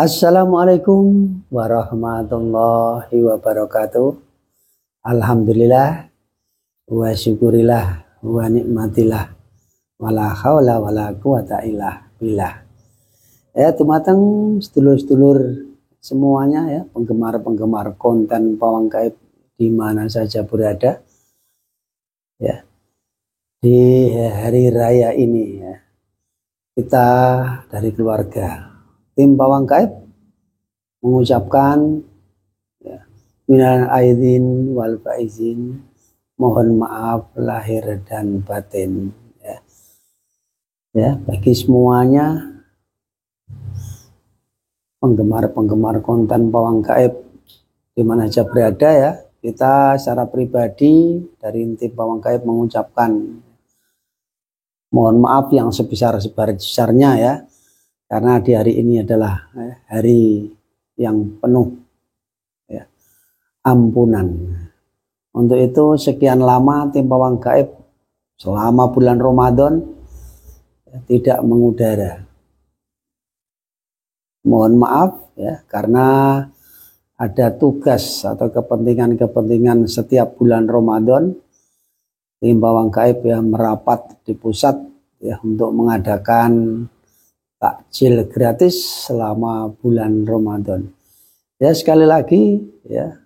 Assalamualaikum warahmatullahi wabarakatuh. Alhamdulillah wa syukurillah wa nikmatillah wala haula wala quwata illa billah. Ya, tumateng sedulur-sedulur semuanya ya, penggemar-penggemar konten Pawang Gaib di mana saja berada. Ya. Di hari raya ini ya, kita dari keluarga tim Pawang Gaib mengucapkan ya, minal aidin wal faizin, mohon maaf lahir dan batin ya. Ya, bagi semuanya penggemar-penggemar konten Pawang Gaib di mana saja berada ya, kita secara pribadi dari tim Pawang Gaib mengucapkan mohon maaf yang sebesar-besarnya ya, karena di hari ini adalah hari yang penuh ya, ampunan. Untuk itu sekian lama tim Pawang Gaib selama bulan Ramadan ya, tidak mengudara. Mohon maaf ya, karena ada tugas atau kepentingan-kepentingan setiap bulan Ramadan. Tim Pawang Gaib ya merapat di pusat ya untuk mengadakan takjil gratis selama bulan Ramadan. Ya, sekali lagi ya,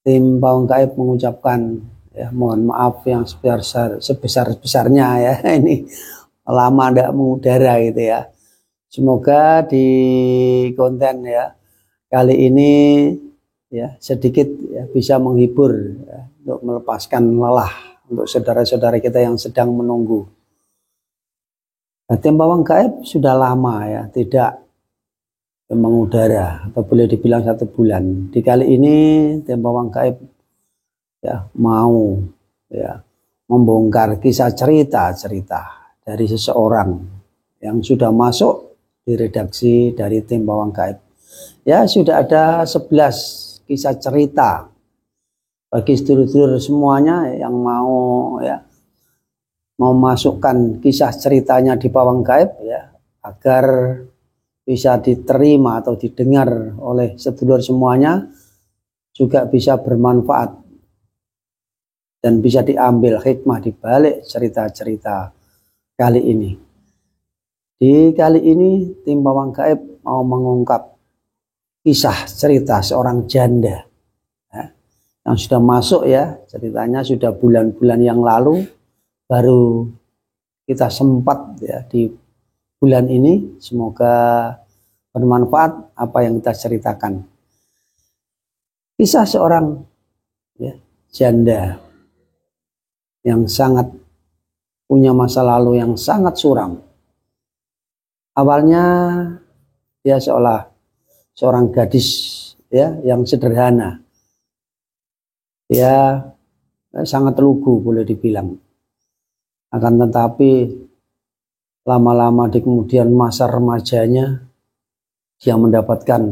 tim Pawang Gaib mengucapkan ya mohon maaf yang sebesar-besarnya ya, ini lama tidak mengudara gitu ya. Semoga di konten ya kali ini ya sedikit ya bisa menghibur ya, untuk melepaskan lelah untuk saudara-saudara kita yang sedang menunggu. Nah, tim Pawang Gaib sudah lama ya tidak mengudara atau boleh dibilang 1 bulan. Di kali ini tim Pawang Gaib ya mau ya membongkar kisah cerita dari seseorang yang sudah masuk di redaksi dari tim Pawang Gaib. Ya, sudah ada 11 kisah cerita bagi sedulur-sedulur semuanya yang mau ya memasukkan kisah ceritanya di Pawang Gaib ya, agar bisa diterima atau didengar oleh sedulur semuanya, juga bisa bermanfaat dan bisa diambil hikmah di balik cerita-cerita kali ini. Di kali ini tim Pawang Gaib mau mengungkap kisah cerita seorang janda ya, yang sudah masuk ya, ceritanya sudah bulan-bulan yang lalu, baru kita sempat ya di bulan ini. Semoga bermanfaat apa yang kita ceritakan. Kisah seorang ya, janda yang sangat punya masa lalu yang sangat suram. Awalnya dia seorang gadis ya yang sederhana. Dia sangat lugu boleh dibilang. Akan tetapi lama-lama di kemudian masa remajanya dia mendapatkan,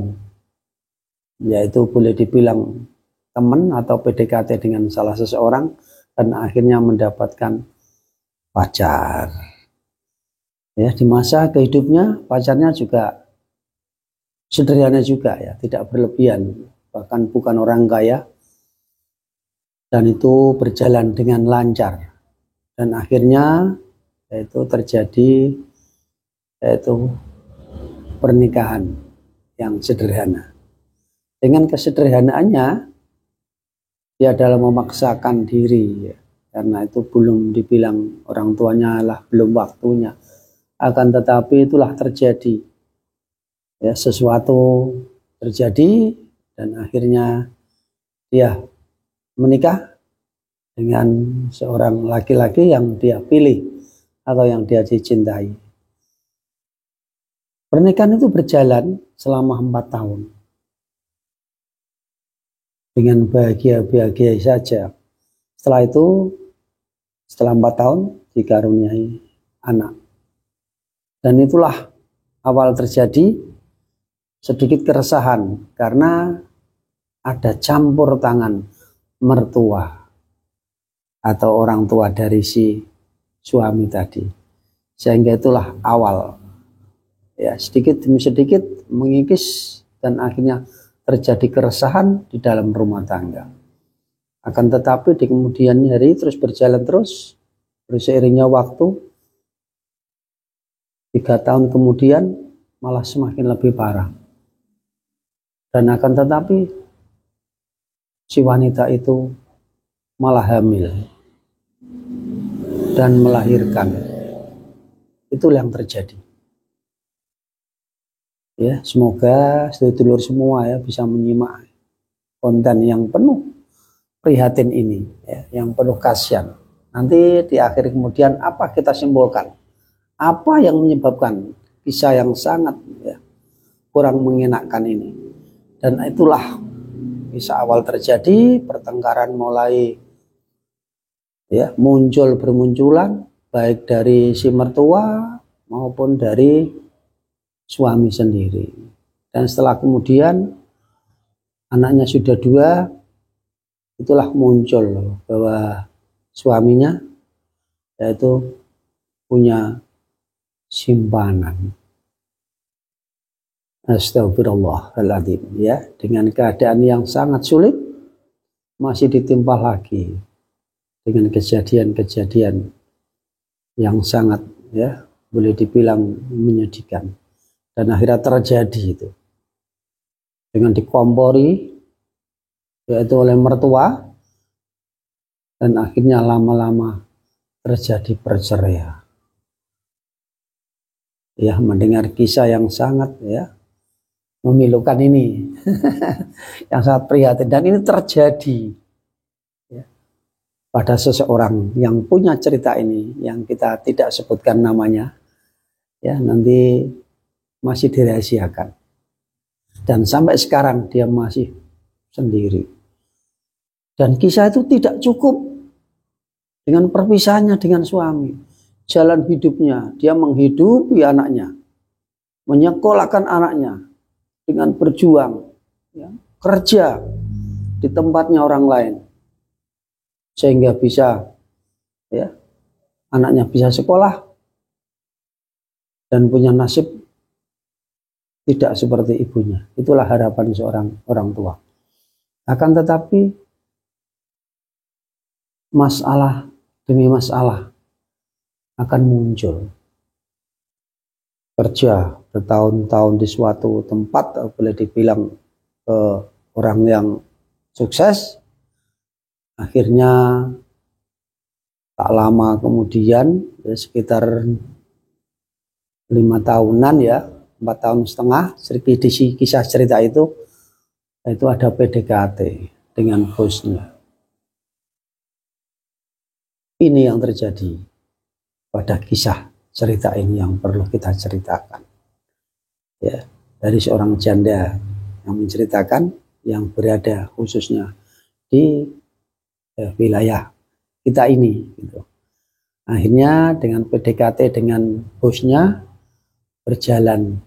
yaitu boleh dibilang teman atau PDKT dengan salah seseorang, dan akhirnya mendapatkan pacar. Ya, di masa kehidupnya pacarnya juga sederhana juga ya, tidak berlebihan, bahkan bukan orang kaya, dan itu berjalan dengan lancar. Dan akhirnya yaitu terjadi yaitu pernikahan yang sederhana. Dengan kesederhanaannya dia dalam memaksakan diri ya, karena itu belum dibilang orang tuanya lah belum waktunya. Akan tetapi itulah terjadi ya, sesuatu terjadi dan akhirnya dia menikah dengan seorang laki-laki yang dia pilih atau yang dia dicintai. Pernikahan itu berjalan selama 4 tahun dengan bahagia-bahagia saja. Setelah itu, setelah 4 tahun dikaruniai anak. Dan itulah awal terjadi sedikit keresahan karena ada campur tangan mertua atau orang tua dari si suami tadi. Sehingga itulah awal ya sedikit demi sedikit mengikis dan akhirnya terjadi keresahan di dalam rumah tangga. Akan tetapi di kemudian hari terus berjalan terus, berseiringnya waktu 3 tahun kemudian malah semakin lebih parah. Dan akan tetapi si wanita itu malah hamil dan melahirkan. Itulah yang terjadi. Ya, semoga sedulur semua ya bisa menyimak konten yang penuh prihatin ini, ya, yang penuh kasihan. Nanti di akhir kemudian apa kita simpulkan? Apa yang menyebabkan kisah yang sangat ya, kurang mengenakkan ini? Dan itulah kisah awal terjadi, pertengkaran mulai ya bermunculan baik dari si mertua maupun dari suami sendiri. Dan setelah kemudian anaknya sudah 2, itulah muncul bahwa suaminya yaitu punya simpanan. Astagfirullahaladzim, ya, dengan keadaan yang sangat sulit masih ditimpa lagi dengan kejadian-kejadian yang sangat ya boleh dibilang menyedihkan. Dan akhirnya terjadi itu dengan dikompori yaitu oleh mertua, dan akhirnya lama-lama terjadi perceraian. Ya, mendengar kisah yang sangat ya memilukan ini yang sangat prihatin, dan ini terjadi ya, pada seseorang yang punya cerita ini yang kita tidak sebutkan namanya ya, nanti masih dirahasiakan, dan sampai sekarang dia masih sendiri. Dan kisah itu tidak cukup dengan perpisahannya dengan suami. Jalan hidupnya, dia menghidupi anaknya, menyekolahkan anaknya dengan berjuang, ya, kerja di tempatnya orang lain, sehingga bisa, ya, anaknya bisa sekolah dan punya nasib tidak seperti ibunya. Itulah harapan seorang orang tua. Akan tetapi masalah demi masalah akan muncul. Kerja bertahun-tahun di suatu tempat, boleh dibilang orang yang sukses, akhirnya tak lama kemudian ya, sekitar 5 tahunan ya, 4 tahun setengah, di kisah cerita itu ada PDKT dengan bosnya. Ini yang terjadi pada kisah cerita ini yang perlu kita ceritakan. Ya, dari seorang janda yang menceritakan yang berada khususnya di wilayah kita ini. Gitu. Akhirnya dengan PDKT dengan bosnya berjalan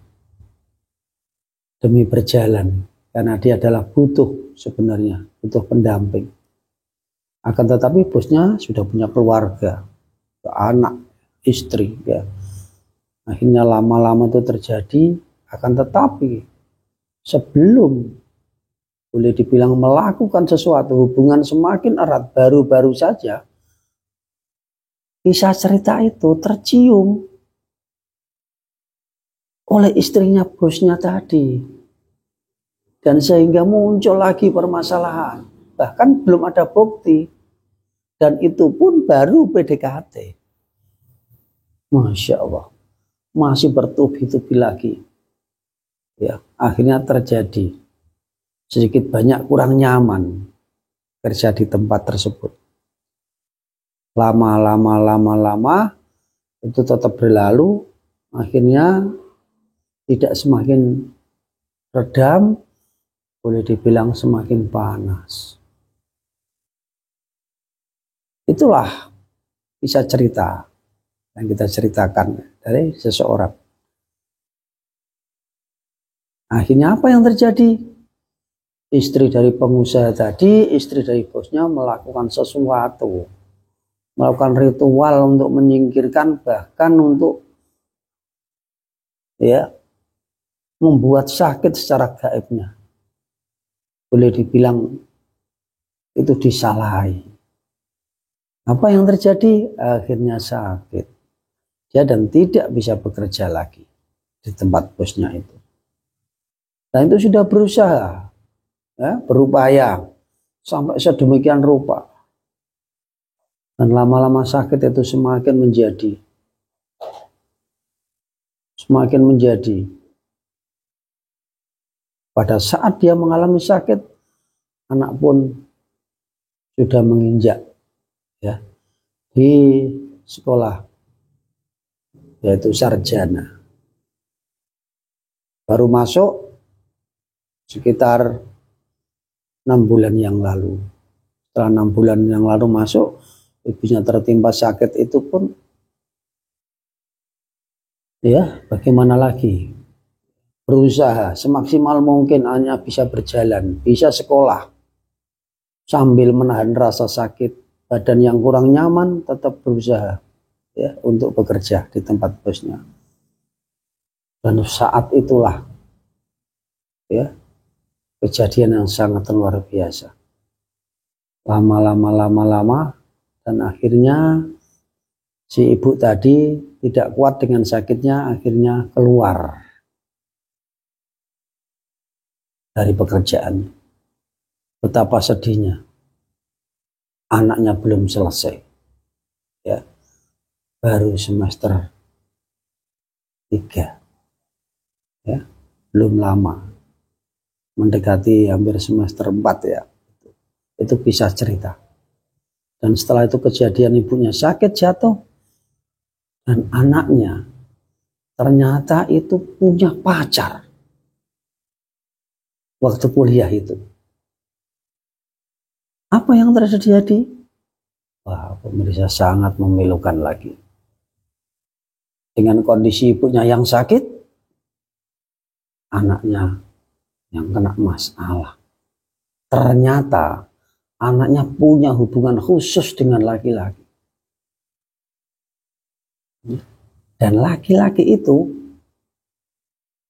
demi berjalan, karena dia adalah butuh pendamping. Akan tetapi bosnya sudah punya keluarga, anak, istri, ya. Akhirnya lama-lama itu terjadi. Akan tetapi sebelum boleh dibilang melakukan sesuatu, hubungan semakin erat, baru-baru saja kisah cerita itu tercium oleh istrinya bosnya tadi, dan sehingga muncul lagi permasalahan. Bahkan belum ada bukti, dan itu pun baru PDKT. Masya Allah, masih bertubi-tubi lagi. Ya, akhirnya terjadi sedikit banyak kurang nyaman kerja di tempat tersebut. Lama itu tetap berlalu. Akhirnya tidak semakin redam, boleh dibilang semakin panas. Itulah kisah cerita yang kita ceritakan dari seseorang. Akhirnya apa yang terjadi? Istri dari pengusaha tadi, istri dari bosnya melakukan sesuatu, melakukan ritual untuk menyingkirkan, bahkan untuk ya, membuat sakit secara gaibnya. Boleh dibilang itu disalahi. Apa yang terjadi? Akhirnya sakit. Dia dan tidak bisa bekerja lagi di tempat bosnya itu. Dan itu sudah berusaha, ya, berupaya sampai sedemikian rupa. Dan lama-lama sakit itu semakin menjadi. Pada saat dia mengalami sakit, anak pun sudah menginjak, ya, di sekolah, yaitu sarjana. Baru masuk sekitar 6 bulan yang lalu. Setelah 6 bulan yang lalu masuk, ibunya tertimpa sakit itu pun, ya, bagaimana lagi? Berusaha semaksimal mungkin hanya bisa berjalan, bisa sekolah, sambil menahan rasa sakit badan yang kurang nyaman, tetap berusaha, ya, untuk bekerja di tempat bosnya. Dan saat itulah, ya, kejadian yang sangat luar biasa. Lama, dan akhirnya si ibu tadi tidak kuat dengan sakitnya, akhirnya keluar dari pekerjaan. Betapa sedihnya. Anaknya belum selesai, ya, baru semester 3, ya, belum lama, mendekati hampir semester 4, ya. Itu kisah cerita. Dan setelah itu kejadian ibunya sakit, jatuh, dan anaknya ternyata itu punya pacar waktu kuliah itu. Apa yang terjadi? Wah, pemirsa, sangat memilukan lagi. Dengan kondisi ibunya yang sakit, anaknya yang kena masalah. Ternyata anaknya punya hubungan khusus dengan laki-laki. Dan laki-laki itu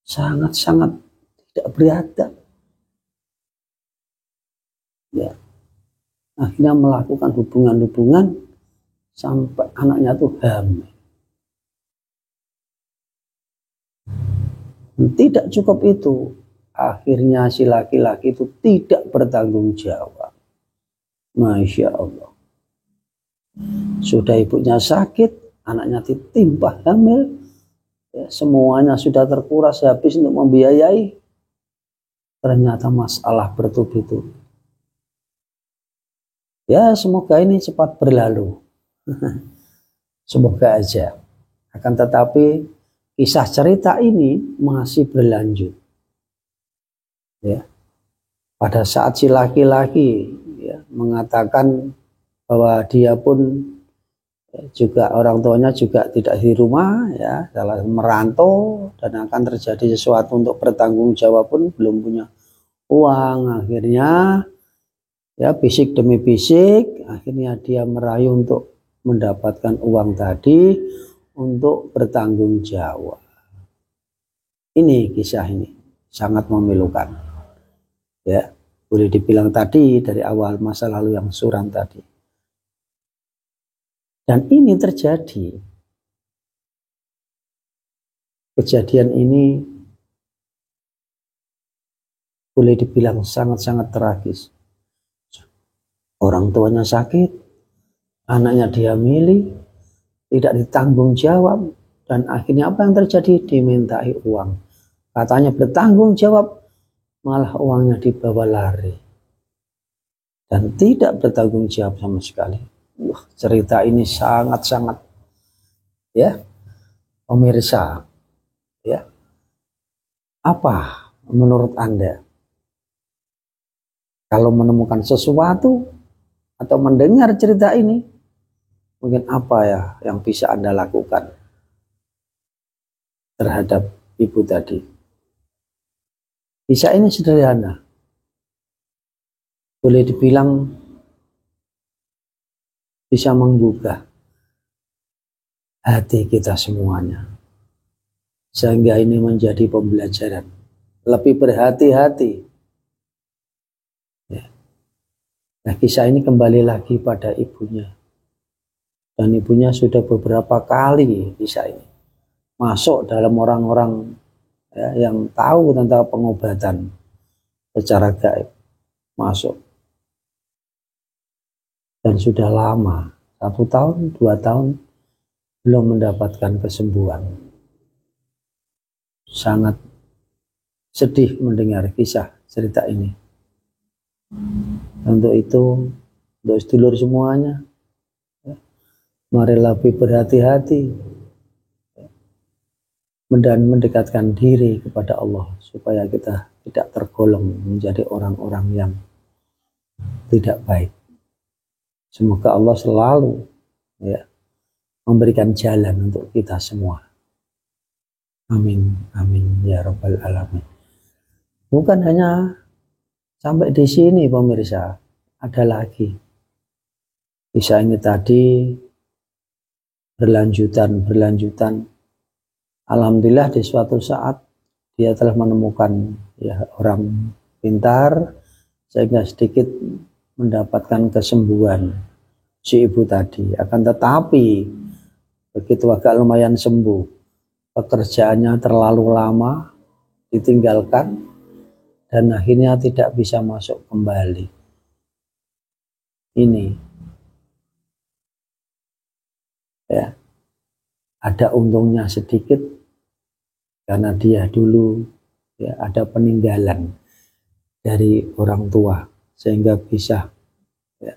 sangat-sangat tidak beradab. Ya. Akhirnya melakukan hubungan-hubungan sampai anaknya tuh hamil. Tidak cukup itu, akhirnya si laki-laki itu tidak bertanggung jawab. Masya Allah. Sudah ibunya sakit, anaknya ditimpa hamil, ya, semuanya sudah terkuras habis untuk membiayai. Ternyata masalah bertubi-tubi. Ya, semoga ini cepat berlalu. Semoga aja. Akan tetapi kisah cerita ini masih berlanjut. Ya. Pada saat si laki-laki, ya, mengatakan bahwa dia pun, ya, juga orang tuanya juga tidak di rumah, ya, dalam merantau, dan akan terjadi sesuatu untuk bertanggung jawab pun belum punya uang. Akhirnya, ya, bisik demi bisik, akhirnya dia merayu untuk mendapatkan uang tadi untuk bertanggung jawab. Ini kisah ini sangat memilukan. Ya, boleh dibilang tadi dari awal masa lalu yang suram tadi. Dan ini terjadi. Kejadian ini boleh dibilang sangat-sangat tragis. Orang tuanya sakit, anaknya dihamili, tidak ditanggung jawab, dan akhirnya apa yang terjadi? Dimintai uang. Katanya bertanggung jawab, malah uangnya dibawa lari. Dan tidak bertanggung jawab sama sekali. Wah, cerita ini sangat-sangat, ya, pemirsa, ya. Apa menurut Anda? Kalau menemukan sesuatu atau mendengar cerita ini, mungkin apa ya yang bisa Anda lakukan terhadap ibu tadi? Kisah ini sederhana. Boleh dibilang bisa menggugah hati kita semuanya. sehingga ini menjadi pembelajaran. Lebih berhati-hati. Ya. Nah, kisah ini kembali lagi pada ibunya. Dan ibunya sudah beberapa kali kisah ini masuk dalam orang-orang ya, yang tahu tentang pengobatan secara gaib. Masuk. Dan sudah lama, 1 tahun, 2 tahun, belum mendapatkan kesembuhan. Sangat sedih mendengar kisah cerita ini. Untuk itu, untuk sedulur semuanya, mari lebih berhati-hati dan mendekatkan diri kepada Allah supaya kita tidak tergolong menjadi orang-orang yang tidak baik. Semoga Allah selalu ya, memberikan jalan untuk kita semua. Amin, amin ya rabbal alamin. Bukan hanya sampai di sini pemirsa, ada lagi. Kisah ini tadi berlanjutan. Alhamdulillah di suatu saat dia telah menemukan ya orang pintar sehingga sedikit mendapatkan kesembuhan si ibu tadi. Akan tetapi begitu agak lumayan sembuh, pekerjaannya terlalu lama ditinggalkan dan akhirnya tidak bisa masuk kembali. Ini ya ada untungnya sedikit karena dia dulu ya ada peninggalan dari orang tua sehingga bisa ya,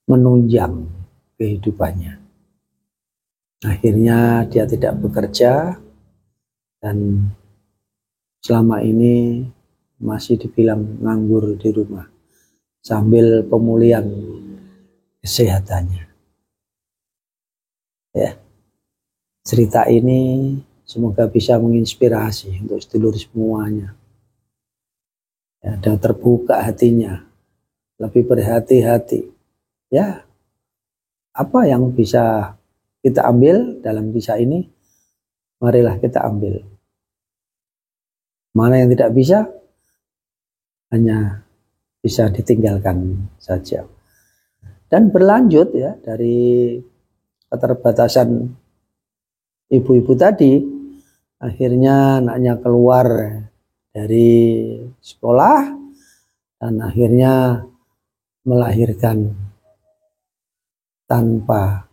menunjang kehidupannya. Akhirnya dia tidak bekerja dan selama ini masih dibilang nganggur di rumah sambil pemulihan kesehatannya. Ya, cerita ini semoga bisa menginspirasi untuk sedulur semuanya. Ya, dan terbuka hatinya, lebih berhati-hati. Ya, apa yang bisa kita ambil dalam kisah ini, marilah kita ambil. Mana yang tidak bisa, hanya bisa ditinggalkan saja. Dan berlanjut ya dari keterbatasan ibu-ibu tadi, akhirnya anaknya keluar dari sekolah dan akhirnya melahirkan tanpa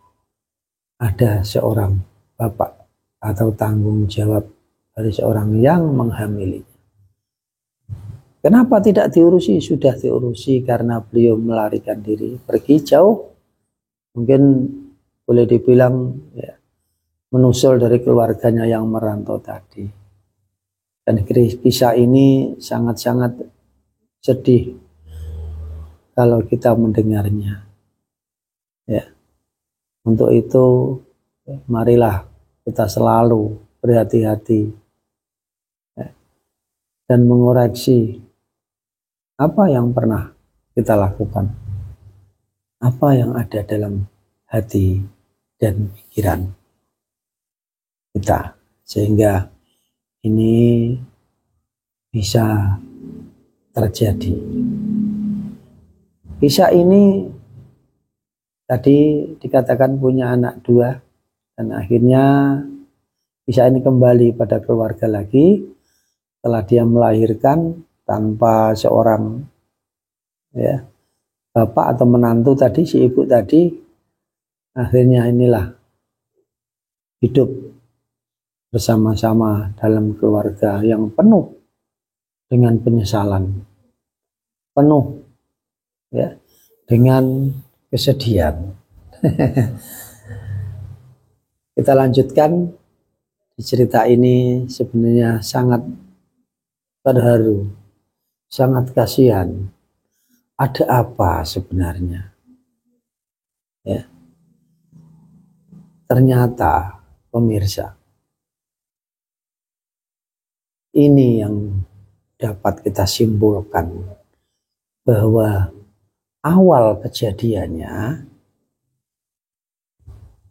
ada seorang bapak atau tanggung jawab dari seorang yang menghamili. Kenapa tidak diurusi? Sudah diurusi karena beliau melarikan diri, pergi jauh. Mungkin boleh dibilang ya, menusul dari keluarganya yang merantau tadi. Dan kisah ini sangat-sangat sedih kalau kita mendengarnya. Ya. Untuk itu marilah kita selalu berhati-hati ya, dan mengoreksi apa yang pernah kita lakukan, apa yang ada dalam hati dan pikiran kita, sehingga ini bisa terjadi. Kisah ini tadi dikatakan punya anak 2 dan akhirnya kisah ini kembali pada keluarga lagi setelah dia melahirkan tanpa seorang ya, bapak atau menantu tadi, si ibu tadi. Akhirnya inilah hidup bersama-sama dalam keluarga yang penuh dengan penyesalan, penuh ya dengan kesedihan. Kita lanjutkan di cerita ini. Sebenarnya sangat terharu, sangat kasihan. Ada apa sebenarnya? Ya. Ternyata pemirsa, ini yang dapat kita simpulkan bahwa awal kejadiannya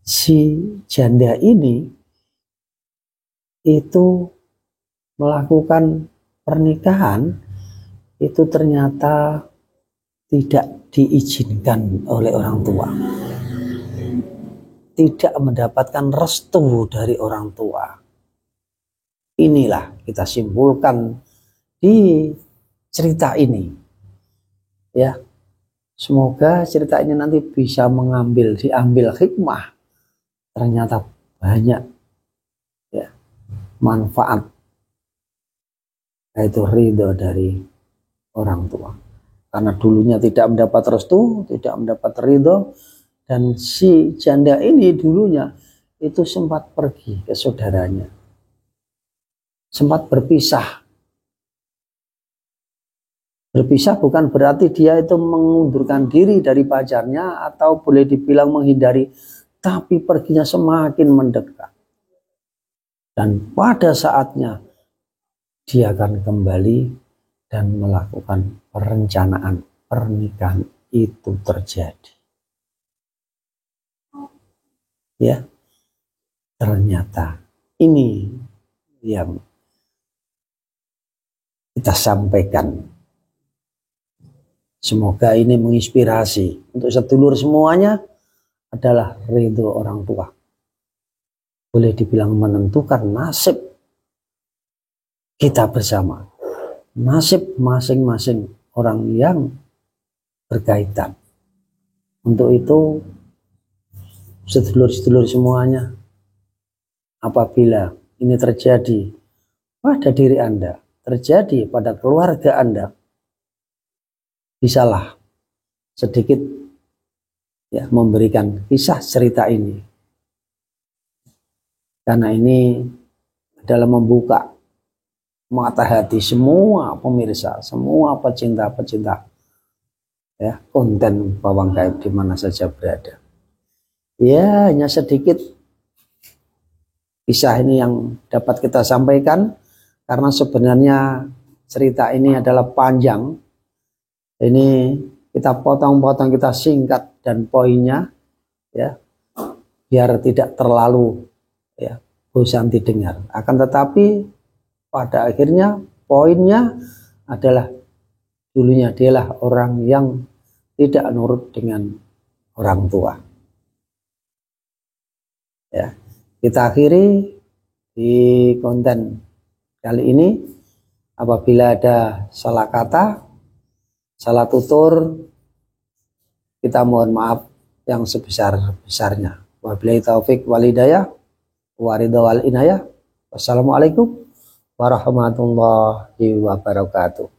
si janda ini itu melakukan pernikahan itu ternyata tidak diizinkan oleh orang tua, tidak mendapatkan restu dari orang tua. Inilah kita simpulkan di cerita ini, ya. Semoga cerita ini nanti bisa diambil hikmah. Ternyata banyak, ya, manfaat, yaitu ridho dari orang tua. Karena dulunya tidak mendapat restu, tidak mendapat ridho, dan si janda ini dulunya itu sempat pergi ke saudaranya, sempat berpisah. Berpisah bukan berarti dia itu mengundurkan diri dari pacarnya atau boleh dibilang menghindari, tapi perginya semakin mendekat. Dan pada saatnya dia akan kembali dan melakukan perencanaan pernikahan itu terjadi. Ya, ternyata ini yang kita sampaikan. Semoga ini menginspirasi untuk sedulur semuanya adalah ridho orang tua. Boleh dibilang menentukan nasib kita bersama, nasib masing-masing orang yang berkaitan. Untuk itu, sedulur-sedulur semuanya, apabila ini terjadi pada diri Anda, terjadi pada keluarga Anda, bisalah sedikit, ya, memberikan kisah cerita ini, karena ini adalah membuka mata hati semua pemirsa, semua pecinta-pecinta, ya, konten Pawang Gaib di mana saja berada. Ya, hanya sedikit kisah ini yang dapat kita sampaikan, karena sebenarnya cerita ini adalah panjang. Ini kita potong-potong, kita singkat dan poinnya, ya, biar tidak terlalu, ya, bosan didengar. Akan tetapi pada akhirnya poinnya adalah dulunya dialah orang yang tidak nurut dengan orang tua. Ya, kita akhiri di konten kali ini. Apabila ada salah kata, salah tutur, kita mohon maaf yang sebesar-besarnya. Wabillahi taufik wal hidayah, waridho wal inayah. Wassalamualaikum warahmatullahi wabarakatuh.